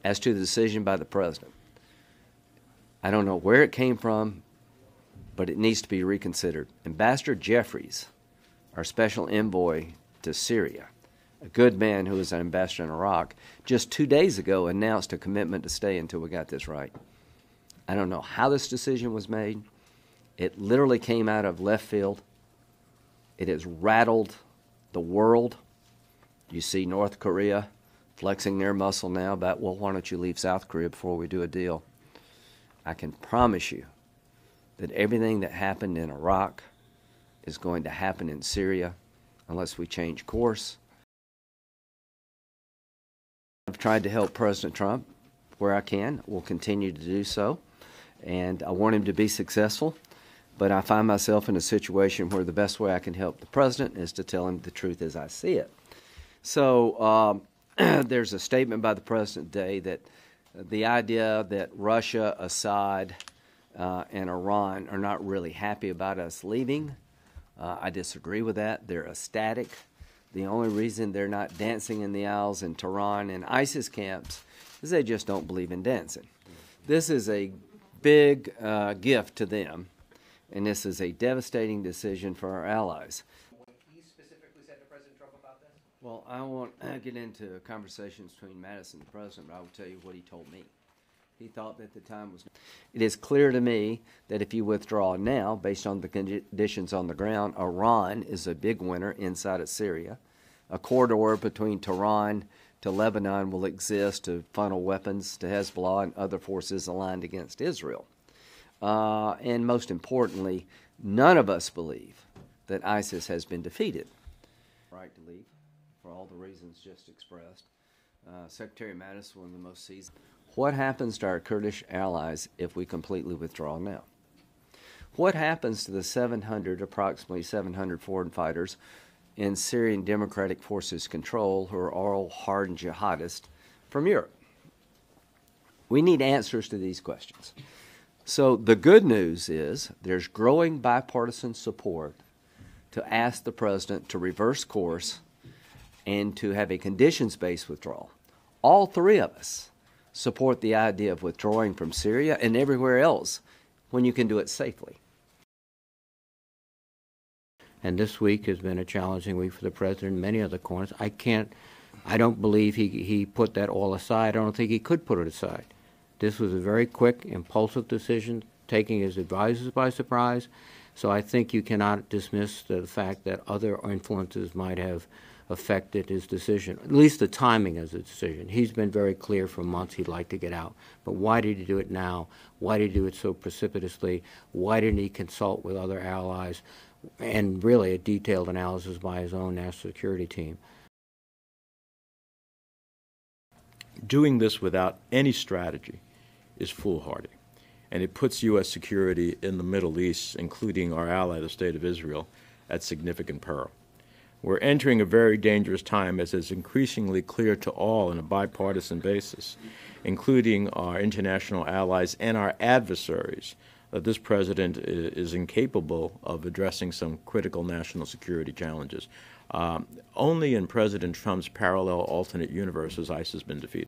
As to the decision by the president, I don't know where it came from, but it needs to be reconsidered. Ambassador Jeffries, our special envoy to Syria, a good man who was an ambassador in Iraq, just 2 days ago announced a commitment to stay until we got this right. I don't know how this decision was made. It literally came out of left field. It has rattled the world. You see North Korea flexing their muscle now about, well, why don't you leave South Korea before we do a deal? I can promise you that everything that happened in Iraq is going to happen in Syria unless we change course. I've tried to help President Trump where I can. Will continue to do so, and I want him to be successful. But I find myself in a situation where the best way I can help the president is to tell him the truth as I see it. So there's a statement by the president today that the idea that Russia, Assad, and Iran are not really happy about us leaving, I disagree with that. They're ecstatic. The only reason they're not dancing in the aisles in Tehran and ISIS camps is they just don't believe in dancing. This is a big gift to them, and this is a devastating decision for our allies. What he specifically said to President Trump about this? Well, I won't get into conversations between Madison and the president, but I will tell you what he told me. He thought that the time was... It is clear to me that if you withdraw now, based on the conditions on the ground, Iran is a big winner inside of Syria. A corridor between Tehran to Lebanon will exist to funnel weapons to Hezbollah and other forces aligned against Israel. And most importantly, none of us believe that ISIS has been defeated. Right to leave, for all the reasons just expressed. Secretary Mattis, one of the most seasoned. What happens to our Kurdish allies if we completely withdraw now? What happens to the approximately 700 foreign fighters in Syrian Democratic Forces control who are all hardened jihadists from Europe? We need answers to these questions. So the good news is there's growing bipartisan support to ask the president to reverse course and to have a conditions-based withdrawal. All three of us support the idea of withdrawing from Syria and everywhere else when you can do it safely. And this week has been a challenging week for the president in many other corners. I don't believe he put that all aside. I don't think he could put it aside. This was a very quick, impulsive decision, taking his advisors by surprise. So I think you cannot dismiss the fact that other influences might have affected his decision, at least the timing of the decision. He's been very clear for months he'd like to get out. But why did he do it now? Why did he do it so precipitously? Why didn't he consult with other allies? And really a detailed analysis by his own national security team. Doing this without any strategy is foolhardy, and it puts U.S. security in the Middle East, including our ally, the State of Israel, at significant peril. We're entering a very dangerous time, as is increasingly clear to all on a bipartisan basis, including our international allies and our adversaries, that this president is incapable of addressing some critical national security challenges. Only in President Trump's parallel alternate universe has ISIS been defeated.